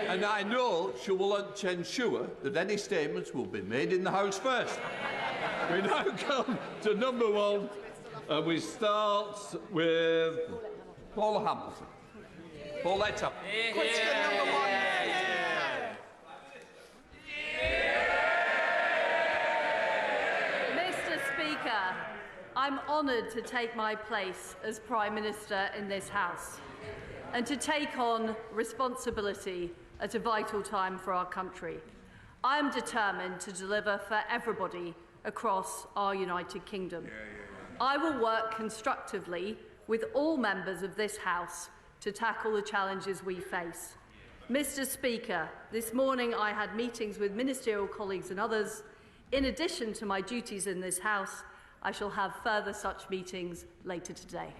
And I know she will ensure that any statements will be made in the House first. We now come to number one, and we start with Paul Hamilton. Pauletta. Question number one. Mr. Speaker, I'm honoured to take my place as Prime Minister in this House and to take on responsibility at a vital time for our country. I am determined to deliver for everybody across our United Kingdom. I will work constructively with all members of this House to tackle the challenges we face. Mr. Speaker, this morning I had meetings with ministerial colleagues and others. In addition to my duties in this House, I shall have further such meetings later today.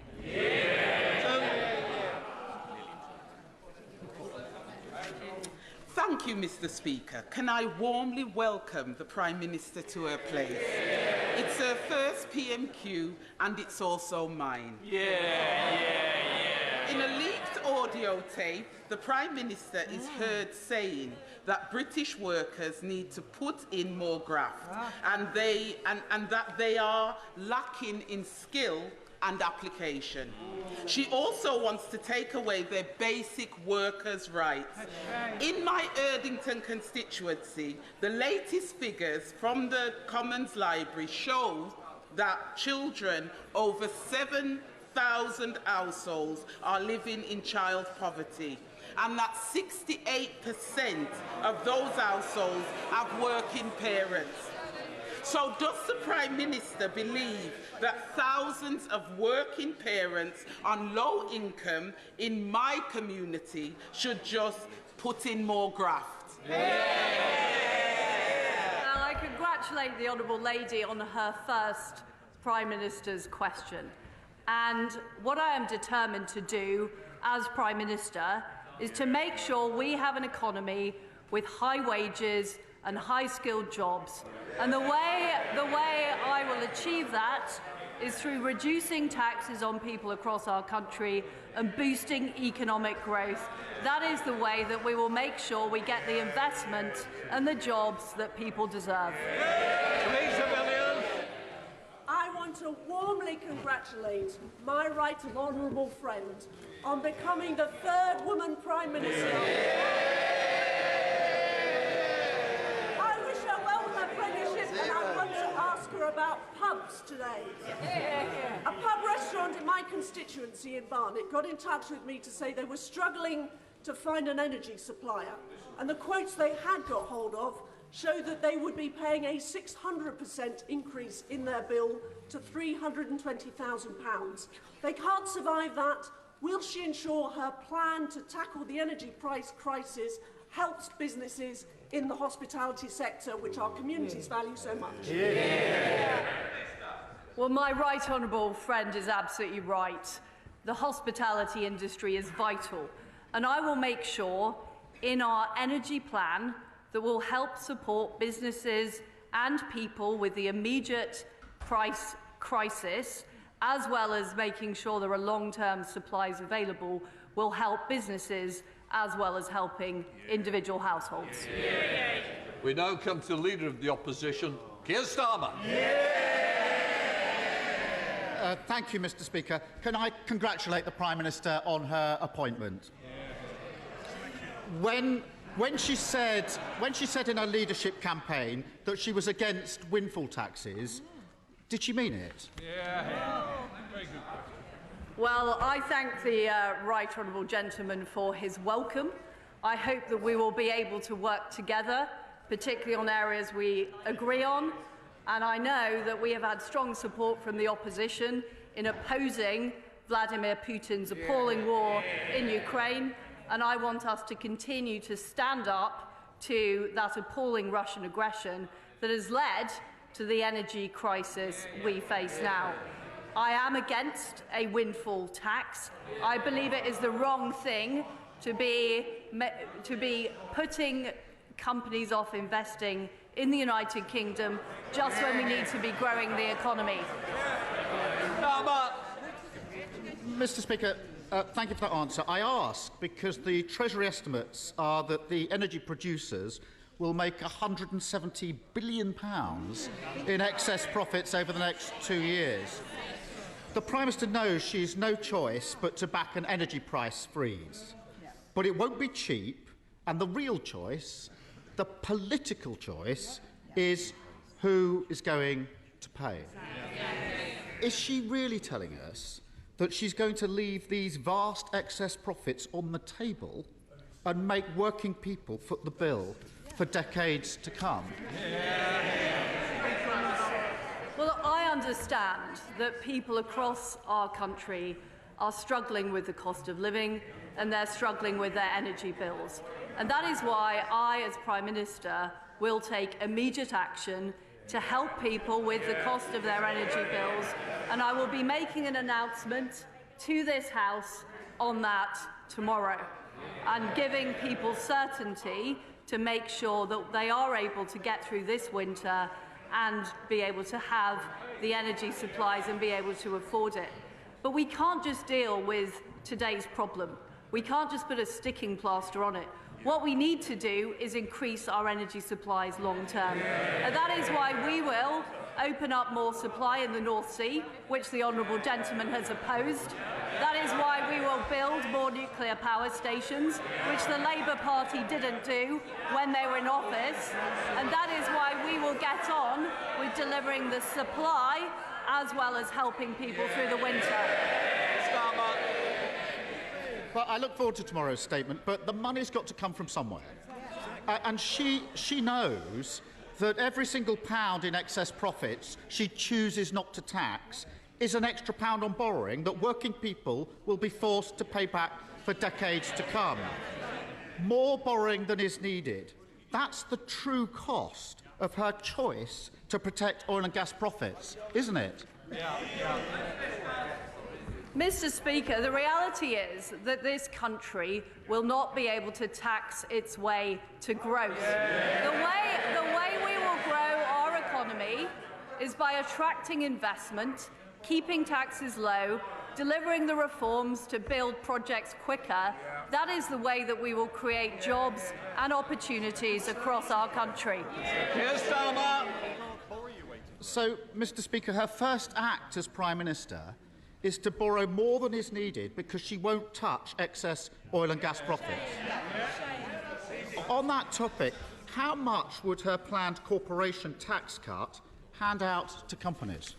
Thank you, Mr. Speaker. Can I warmly welcome the Prime Minister to her place? It's her first PMQ and it's also mine. In a leaked audio tape, the Prime Minister is heard saying that British workers need to put in more graft and that they are lacking in skill and application. She also wants to take away their basic workers' rights. In my Erdington constituency, the latest figures from the Commons Library show that children over 7,000 households are living in child poverty, and that 68% of those households have working parents. So does the Prime Minister believe that thousands of working parents on low income in my community should just put in more graft? Well, I congratulate the Honourable Lady on her first Prime Minister's question. And what I am determined to do as Prime Minister is to make sure we have an economy with high wages and high-skilled jobs. And the way I will achieve that is through reducing taxes on people across our country and boosting economic growth. That is the way that we will make sure we get the investment and the jobs that people deserve. I want to warmly congratulate my right honourable friend on becoming the third woman Prime Minister. I wish her well with her apprenticeship, and I want to ask her about pubs today. A pub restaurant in my constituency in Barnet got in touch with me to say they were struggling to find an energy supplier, and the quotes they had got hold of showed that they would be paying a 600% increase in their bill to £320,000. They can't survive that. Will she ensure her plan to tackle the energy price crisis helps businesses in the hospitality sector, which our communities value so much? Well, my right honourable friend is absolutely right. The hospitality industry is vital, and I will make sure in our energy plan that will help support businesses and people with the immediate price crisis, as well as making sure there are long-term supplies available, will help businesses as well as helping individual households. We now come to the Leader of the Opposition, Keir Starmer. Thank you, Mr. Speaker. Can I congratulate the Prime Minister on her appointment? When she said in her leadership campaign that she was against windfall taxes, did she mean it? Very good. Well, I thank the right honourable gentleman for his welcome. I hope that we will be able to work together, particularly on areas we agree on, and I know that we have had strong support from the opposition in opposing Vladimir Putin's appalling war in Ukraine, and I want us to continue to stand up to that appalling Russian aggression that has led to the energy crisis we face now. I am against a windfall tax. I believe it is the wrong thing to be putting companies off investing in the United Kingdom just when we need to be growing the economy. Mr. Speaker, Thank you for that answer. I ask because the Treasury estimates are that the energy producers will make £170 billion in excess profits over the next 2 years. The Prime Minister knows she's no choice but to back an energy price freeze. But it won't be cheap, and the real choice, the political choice, is who is going to pay. Is she really telling us that she's going to leave these vast excess profits on the table and make working people foot the bill for decades to come? Well, I understand that people across our country are struggling with the cost of living and they're struggling with their energy bills. And that is why I, as Prime Minister, will take immediate action to help people with the cost of their energy bills. And I will be making an announcement to this House on that tomorrow and giving people certainty to make sure that they are able to get through this winter and be able to have the energy supplies and be able to afford it. But we can't just deal with today's problem. We can't just put a sticking plaster on it. What we need to do is increase our energy supplies long term. And that is why we will open up more supply in the North Sea, which the honourable gentleman has opposed. That is why we will build more nuclear power stations, which the Labour Party didn't do when they were in office. And that is why we will get on with delivering the supply as well as helping people through the winter. Well, I look forward to tomorrow's statement, but the money's got to come from somewhere. And she knows that every single pound in excess profits she chooses not to tax is an extra pound on borrowing that working people will be forced to pay back for decades to come. More borrowing than is needed. That's the true cost of her choice to protect oil and gas profits, isn't it? Mr. Speaker, the reality is that this country will not be able to tax its way to growth. The way we will grow our economy is by attracting investment, keeping taxes low, delivering the reforms to build projects quicker. That is the way that we will create jobs and opportunities across our country. So, Mr. Speaker, her first act as Prime Minister is to borrow more than is needed because she won't touch excess oil and gas profits. On that topic, how much would her planned corporation tax cut hand out to companies?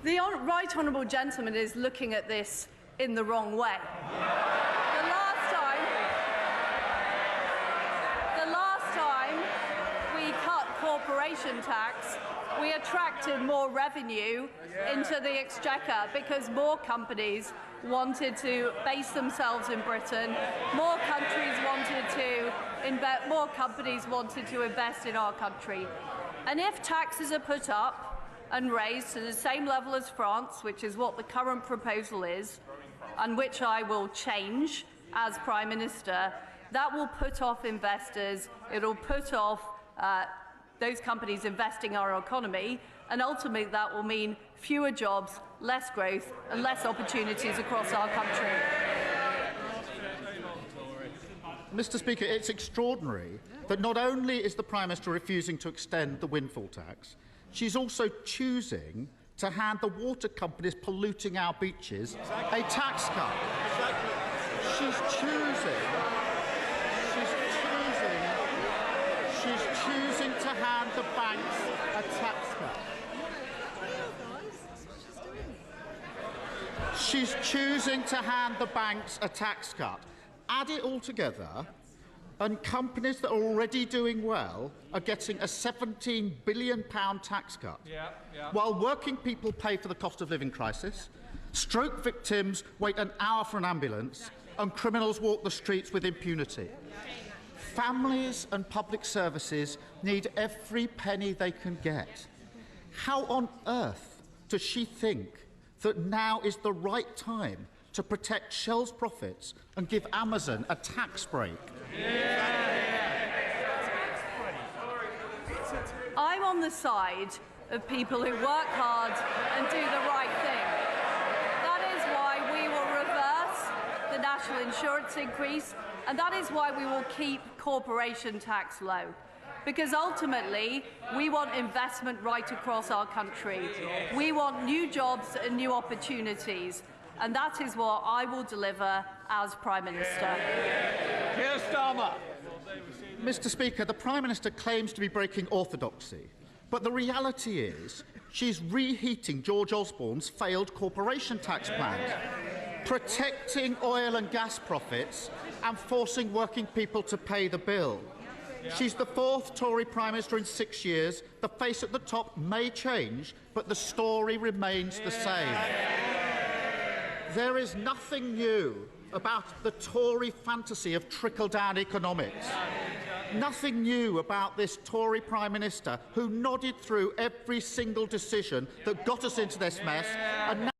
The right honourable gentleman is looking at this in the wrong way. The last time we cut corporation tax, we attracted more revenue into the exchequer because more companies wanted to base themselves in Britain, more companies wanted to invest in our country. And if taxes are put up and raised to the same level as France, which is what the current proposal is, and which I will change as Prime Minister, that will put off investors, it will put off those companies investing in our economy, and ultimately that will mean fewer jobs, less growth and less opportunities across our country. Mr. Speaker, it's extraordinary that not only is the Prime Minister refusing to extend the windfall tax, she's also choosing to hand the water companies polluting our beaches a tax cut. She's choosing to hand the banks a tax cut. She's choosing to hand the banks a tax cut. Add it all together, and companies that are already doing well are getting a £17 billion tax cut, while working people pay for the cost of living crisis, stroke victims wait an hour for an ambulance, and criminals walk the streets with impunity. Families and public services need every penny they can get. How on earth does she think that now is the right time to protect Shell's profits and give Amazon a tax break? I'm on the side of people who work hard and do the right thing. the national insurance increase, and that is why we will keep corporation tax low. Because ultimately, we want investment right across our country. We want new jobs and new opportunities, and that is what I will deliver as Prime Minister. Keir Starmer. Mr. Speaker, the Prime Minister claims to be breaking orthodoxy, but the reality is she's reheating George Osborne's failed corporation tax plans, protecting oil and gas profits and forcing working people to pay the bill. She's the fourth Tory Prime Minister in 6 years. The face at the top may change, but the story remains the same. There is nothing new about the Tory fantasy of trickle-down economics. Nothing new about this Tory Prime Minister who nodded through every single decision that got us into this mess and now